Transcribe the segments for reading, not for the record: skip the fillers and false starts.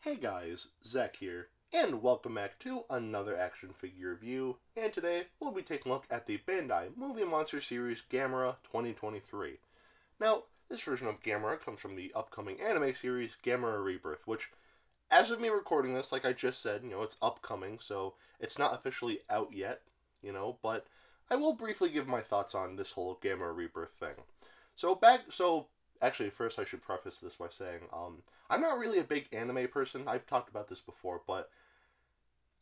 Hey guys, Zack here, and welcome back to another action figure review, and today we'll be taking a look at the Bandai Movie Monster Series Gamera 2023. Now, this version of Gamera comes from the upcoming anime series Gamera Rebirth, which, as of me recording this, like I just said, it's upcoming, so it's not officially out yet, but I will briefly give my thoughts on this whole Gamera Rebirth thing. Actually, first I should preface this by saying, I'm not really a big anime person. I've talked about this before, but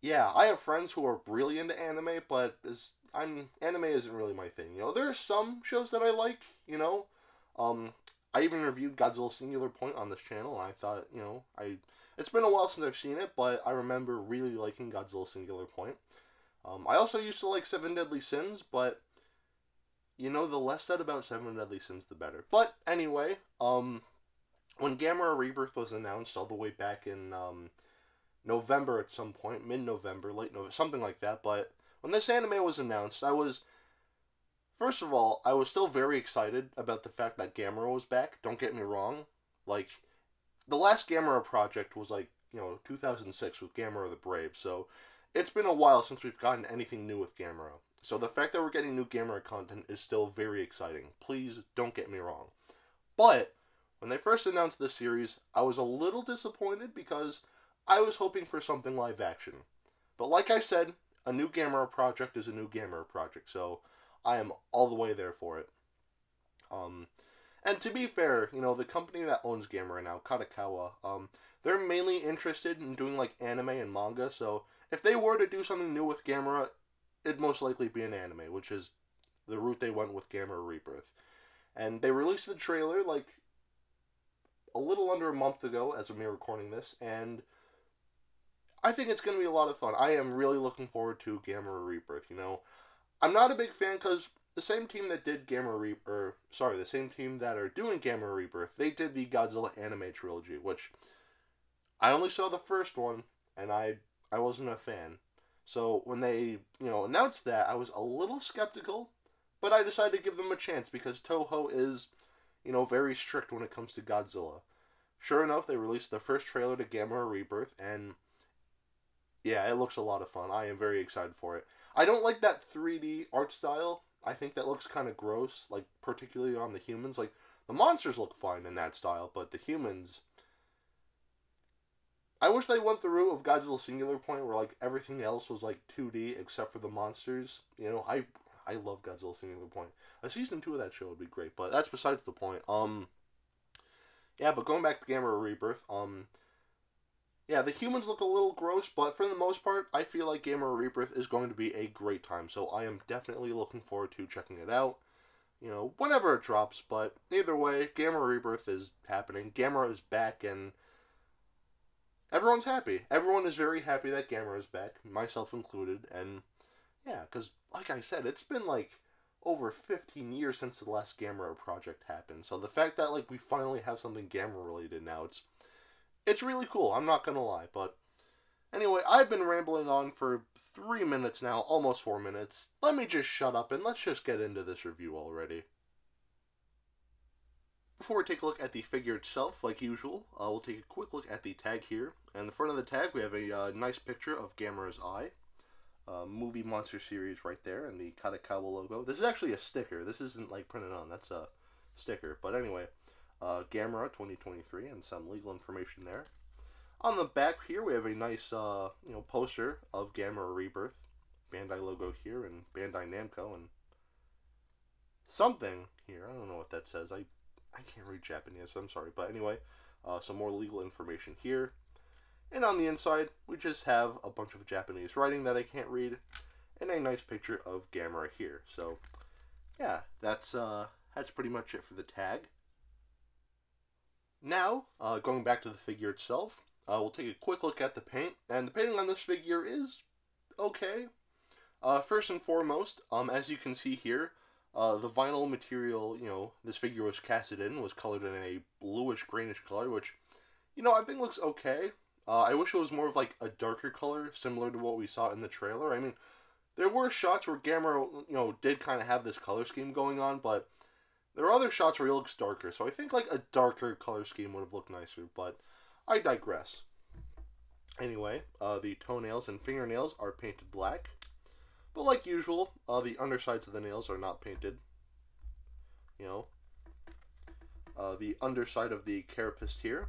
yeah, I have friends who are really into anime, but anime isn't really my thing. There are some shows that I like. Um, I even reviewed Godzilla Singular Point on this channel, and I thought, it's been a while since I've seen it, but I remember really liking Godzilla Singular Point. I also used to like Seven Deadly Sins, but the less said about Seven Deadly Sins, the better. But anyway, when Gamera Rebirth was announced all the way back in November at some point, mid-November, late November, something like that. But when this anime was announced, first of all, I was still very excited about the fact that Gamera was back. Don't get me wrong. Like, the last Gamera project was 2006 with Gamera the Brave. So it's been a while since we've gotten anything new with Gamera. So the fact that we're getting new Gamera content is still very exciting. Please don't get me wrong. But when they first announced this series, I was a little disappointed because I was hoping for something live action. But like I said, a new Gamera project is a new Gamera project, so I am all the way there for it. And to be fair, the company that owns Gamera now, Kadokawa, they're mainly interested in doing anime and manga, so if they were to do something new with Gamera, it'd most likely be an anime, which is the route they went with Gamera Rebirth. And they released the trailer a little under a month ago as of me recording this, and I think it's going to be a lot of fun. I am really looking forward to Gamera Rebirth. I'm not a big fan because the same team that did the same team that are doing Gamera Rebirth, they did the Godzilla anime trilogy, which I only saw the first one, and I wasn't a fan. So when they, announced that, I was a little skeptical, but I decided to give them a chance because Toho is, very strict when it comes to Godzilla. Sure enough, they released the first trailer to Gamera Rebirth, and yeah, it looks a lot of fun. I am very excited for it. I don't like that 3D art style. I think that looks kind of gross, particularly on the humans. The monsters look fine in that style, but the humans, I wish they went the route of Godzilla Singular Point where everything else was 2D except for the monsters. I love Godzilla Singular Point. A season 2 of that show would be great, but that's besides the point. Yeah, but going back to Gamera Rebirth, yeah, the humans look a little gross, but for the most part, I feel like Gamera Rebirth is going to be a great time, so I am definitely looking forward to checking it out. Whenever it drops, but either way, Gamera Rebirth is happening. Gamera is back, and everyone's happy. Everyone is very happy that Gamera is back, myself included, and yeah, because, like I said, it's been, over 15 years since the last Gamera project happened, so the fact that, we finally have something Gamera-related now, it's really cool, I'm not gonna lie, but anyway, I've been rambling on for 3 minutes now, almost 4 minutes. Let me just shut up and let's just get into this review already. Before we take a look at the figure itself, like usual, we'll take a quick look at the tag here. And the front of the tag, we have a nice picture of Gamera's eye. Movie Monster Series right there, and the Kadokawa logo. This is actually a sticker. This isn't printed on. That's a sticker. But anyway, Gamera 2023 and some legal information there. On the back here, we have a nice poster of Gamera Rebirth. Bandai logo here and Bandai Namco and something here. I don't know what that says. I can't read Japanese, so I'm sorry. But anyway, some more legal information here. And on the inside, we just have a bunch of Japanese writing that I can't read, and a nice picture of Gamera here. So, yeah, that's pretty much it for the tag. Now, going back to the figure itself, we'll take a quick look at the paint, and the painting on this figure is okay. First and foremost, as you can see here, the vinyl material, this figure was casted in, was colored in a bluish-greenish color, which, I think looks okay. I wish it was more of a darker color, similar to what we saw in the trailer. I mean, there were shots where Gamera, did kind of have this color scheme going on, but there are other shots where he looks darker. So I think a darker color scheme would have looked nicer, but I digress. Anyway, the toenails and fingernails are painted black. But like usual, the undersides of the nails are not painted. You know, the underside of the carapace here,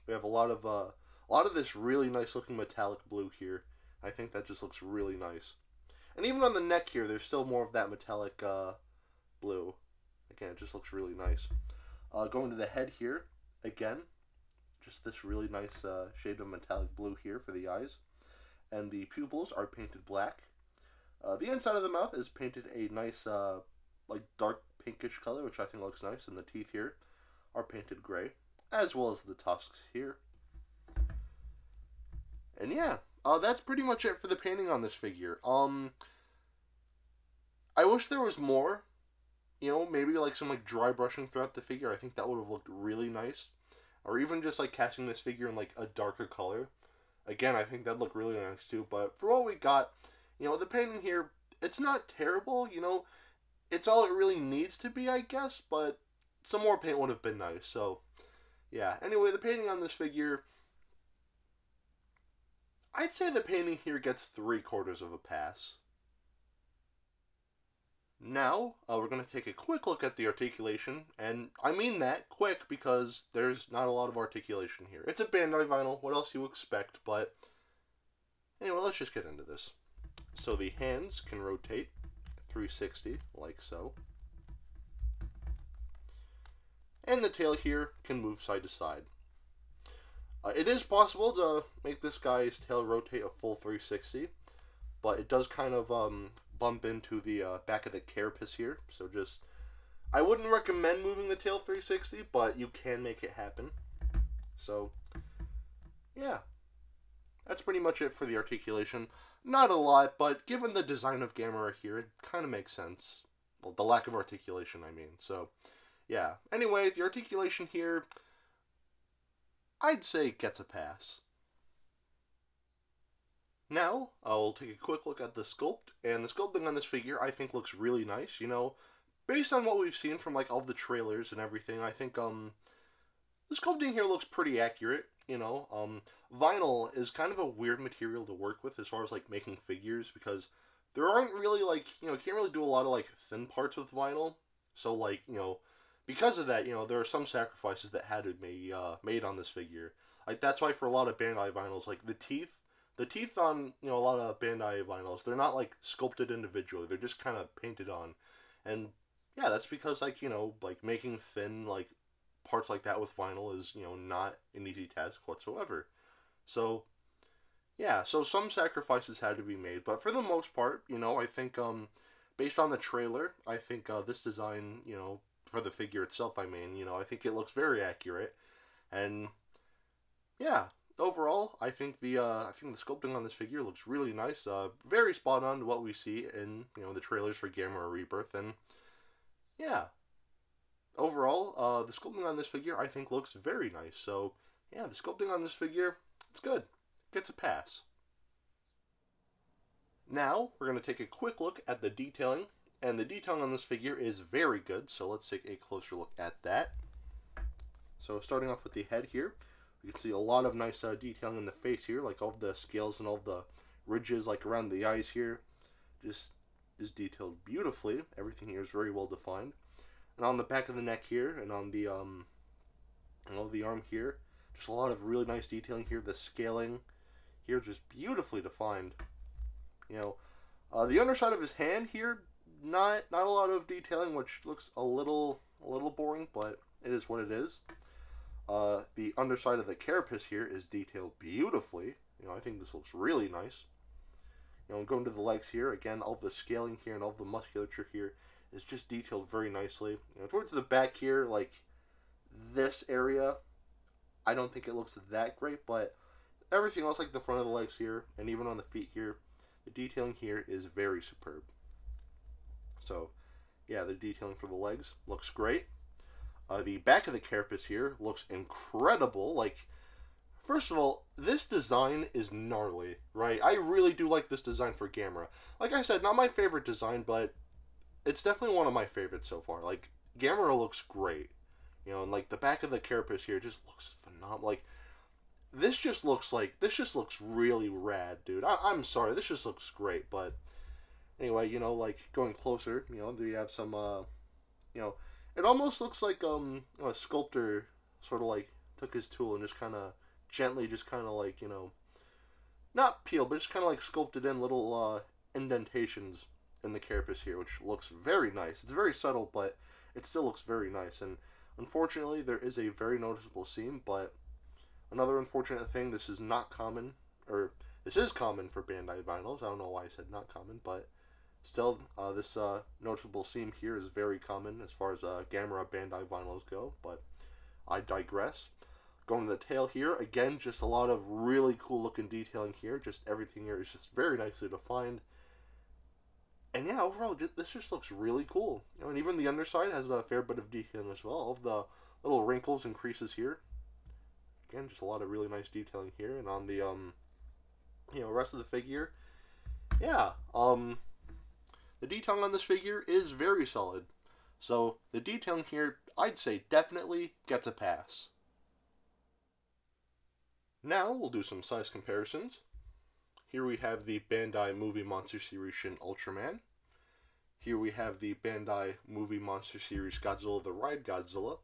we have a lot of this really nice looking metallic blue here. I think that just looks really nice. And even on the neck here, there's still more of that metallic blue. Again, it just looks really nice. Going to the head here, again, just this really nice shade of metallic blue here for the eyes. And the pupils are painted black. The inside of the mouth is painted a nice, like dark pinkish color, which I think looks nice. And the teeth here are painted gray, as well as the tusks here. And yeah, that's pretty much it for the painting on this figure. I wish there was more. You know, maybe like some like dry brushing throughout the figure. I think that would have looked really nice. Or even just like casting this figure in like a darker color. Again, I think that'd look really nice too. But for what we got, you know, the painting here, it's not terrible. You know, it's all it really needs to be, I guess. But some more paint would have been nice. So, yeah. Anyway, the painting on this figure, I'd say the painting here gets 3/4 of a pass. Now, we're going to take a quick look at the articulation, and I mean that quick because there's not a lot of articulation here. It's a Bandai vinyl, what else you expect, but anyway, let's just get into this. So the hands can rotate 360, like so. And the tail here can move side to side. It is possible to make this guy's tail rotate a full 360, but it does kind of bump into the back of the carapace here, so just, I wouldn't recommend moving the tail 360, but you can make it happen. So, yeah, that's pretty much it for the articulation. Not a lot, but given the design of Gamera here, it kind of makes sense. Well, the lack of articulation, I mean. So, yeah. Anyway, the articulation here, I'd say gets a pass. Now, I'll take a quick look at the sculpt, and the sculpting on this figure I think looks really nice. You know, based on what we've seen from like all the trailers and everything, I think the sculpting here looks pretty accurate. You know, vinyl is kind of a weird material to work with as far as like making figures, because there aren't really like, you know, you can't really do a lot of like thin parts with vinyl. So like, you know, because of that, you know, there are some sacrifices that had to be made on this figure. Like that's why for a lot of Bandai vinyls, like the teeth on, you know, a lot of Bandai vinyls, they're not like sculpted individually. They're just kind of painted on. And yeah, that's because like, you know, like making thin like parts like that with vinyl is, you know, not an easy task whatsoever. So yeah, so some sacrifices had to be made, but for the most part, you know, I think based on the trailer, I think this design, you know, for the figure itself, I mean, you know, I think it looks very accurate. And yeah, overall, I think the sculpting on this figure looks really nice. Very spot on to what we see in, you know, the trailers for Gamera Rebirth, and yeah, overall, the sculpting on this figure I think looks very nice. So yeah, the sculpting on this figure, it's good. Gets a pass. Now we're going to take a quick look at the detailing, and the detailing on this figure is very good. So let's take a closer look at that. So starting off with the head here, you can see a lot of nice detailing in the face here, like all the scales and all the ridges like around the eyes here. Just is detailed beautifully. Everything here is very well defined. And on the back of the neck here, and on the arm here, just a lot of really nice detailing here. The scaling here just beautifully defined. You know, the underside of his hand here, not a lot of detailing, which looks a little boring, but it is what it is. The underside of the carapace here is detailed beautifully. You know, I think this looks really nice. You know, going to the legs here, again, all the scaling here and all the musculature here is just detailed very nicely. You know, towards the back here, like this area, I don't think it looks that great, but everything else, like the front of the legs here, and even on the feet here, the detailing here is very superb. So, yeah, the detailing for the legs looks great. The back of the carapace here looks incredible. Like, first of all, this design is gnarly, right? I really do like this design for Gamera. Like I said, not my favorite design, but it's definitely one of my favorites so far. Like, Gamera looks great. You know, and like the back of the carapace here just looks phenomenal. Like, this just looks really rad, dude. I'm sorry, this just looks great, but anyway, like going closer, there you have some, you know, it almost looks like a sculptor sort of like took his tool and just kind of gently, just kind of like not peeled, but just kind of like sculpted in little indentations in the carapace here, which looks very nice. It's very subtle, but it still looks very nice. And unfortunately, there is a very noticeable seam, but another unfortunate thing, this is not common, or this is common for Bandai vinyls. I don't know why I said not common, but still, this noticeable seam here is very common as far as Gamera Bandai vinyls go, but I digress. Going to the tail here, again, just a lot of really cool looking detailing here. Just everything here is just very nicely defined. And yeah, overall, this just looks really cool. And even the underside has a fair bit of detailing as well. All of the little wrinkles and creases here. Again, just a lot of really nice detailing here. And on the, rest of the figure, yeah, the detailing on this figure is very solid. So, the detailing here, I'd say definitely gets a pass. Now, we'll do some size comparisons. Here we have the Bandai Movie Monster Series Shin Ultraman. Here we have the Bandai Movie Monster Series Godzilla the Ride Godzilla.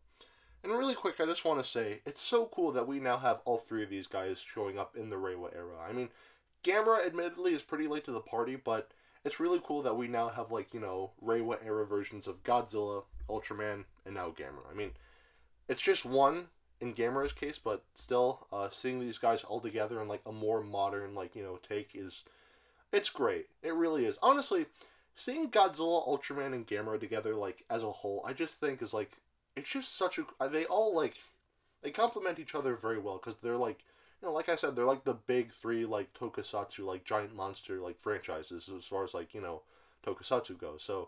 And really quick, I just want to say, it's so cool that we now have all three of these guys showing up in the Reiwa era. I mean, Gamera admittedly is pretty late to the party, but it's really cool that we now have, Reiwa era versions of Godzilla, Ultraman, and now Gamera. I mean, it's just one in Gamera's case, but still, seeing these guys all together in, a more modern, take it's great. It really is. Honestly, seeing Godzilla, Ultraman, and Gamera together, as a whole, I just think is, it's just such a... They all, they complement each other very well, because they're, like I said, they're, the big three, tokusatsu, giant monster, franchises, as far as, tokusatsu goes. So,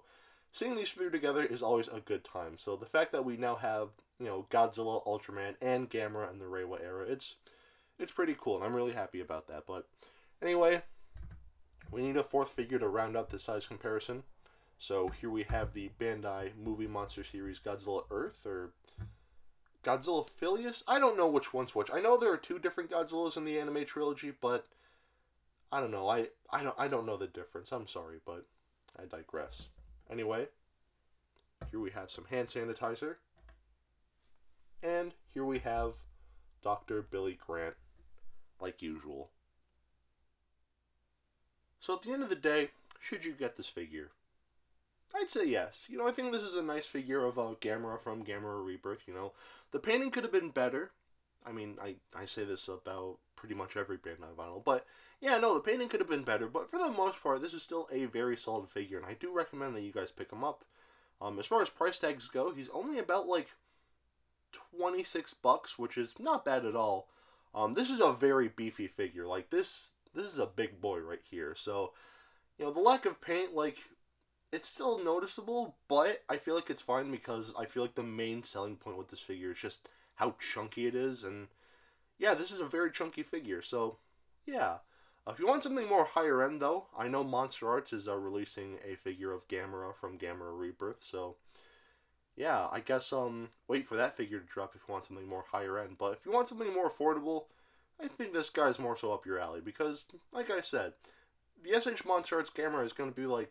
seeing these three together is always a good time. So, the fact that we now have, Godzilla, Ultraman, and Gamera in the Reiwa era, it's pretty cool, and I'm really happy about that. But, anyway, we need a fourth figure to round out the size comparison. So, here we have the Bandai Movie Monster Series Godzilla Earth, or Godzilla Phileas? I don't know which one's which. I know there are two different Godzillas in the anime trilogy, but I don't know. I don't know the difference. I'm sorry, but I digress. Anyway, here we have some hand sanitizer. And here we have Dr. Billy Grant, like usual. So at the end of the day, should you get this figure? I'd say yes. I think this is a nice figure of Gamera from Gamera Rebirth, The painting could have been better. I mean, I say this about pretty much every Bandai vinyl. But, yeah, no, the painting could have been better. But for the most part, this is still a very solid figure. And I do recommend that you guys pick him up. As far as price tags go, he's only about, $26, which is not bad at all. This is a very beefy figure. This is a big boy right here. So, the lack of paint, it's still noticeable, but I feel like it's fine because I feel like the main selling point with this figure is just how chunky it is, and yeah, this is a very chunky figure, so yeah. If you want something more higher end, though, I know Monster Arts is releasing a figure of Gamera from Gamera Rebirth, so yeah, I guess wait for that figure to drop if you want something more higher end, but if you want something more affordable, I think this guy's more so up your alley, because, like I said, the SH Monster Arts Gamera is going to be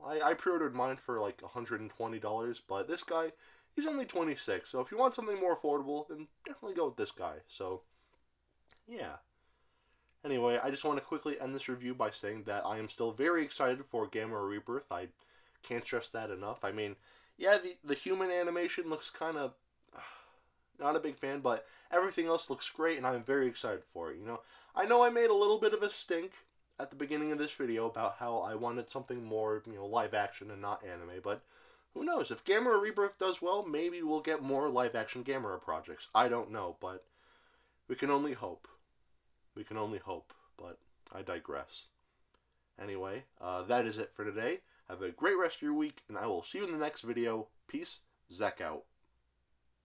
I pre-ordered mine for $120, but this guy, he's only $26. So if you want something more affordable, then definitely go with this guy. So, yeah. Anyway, I just want to quickly end this review by saying that I am still very excited for Gamera Rebirth. I can't stress that enough. I mean, yeah, the human animation looks kind of... not a big fan, but everything else looks great, and I'm very excited for it, I know I made a little bit of a stink at the beginning of this video about how I wanted something more, live action and not anime, but who knows? If Gamera Rebirth does well, maybe we'll get more live action Gamera projects. I don't know, but we can only hope. We can only hope, but I digress. Anyway, that is it for today. Have a great rest of your week, and I will see you in the next video. Peace, Zack out.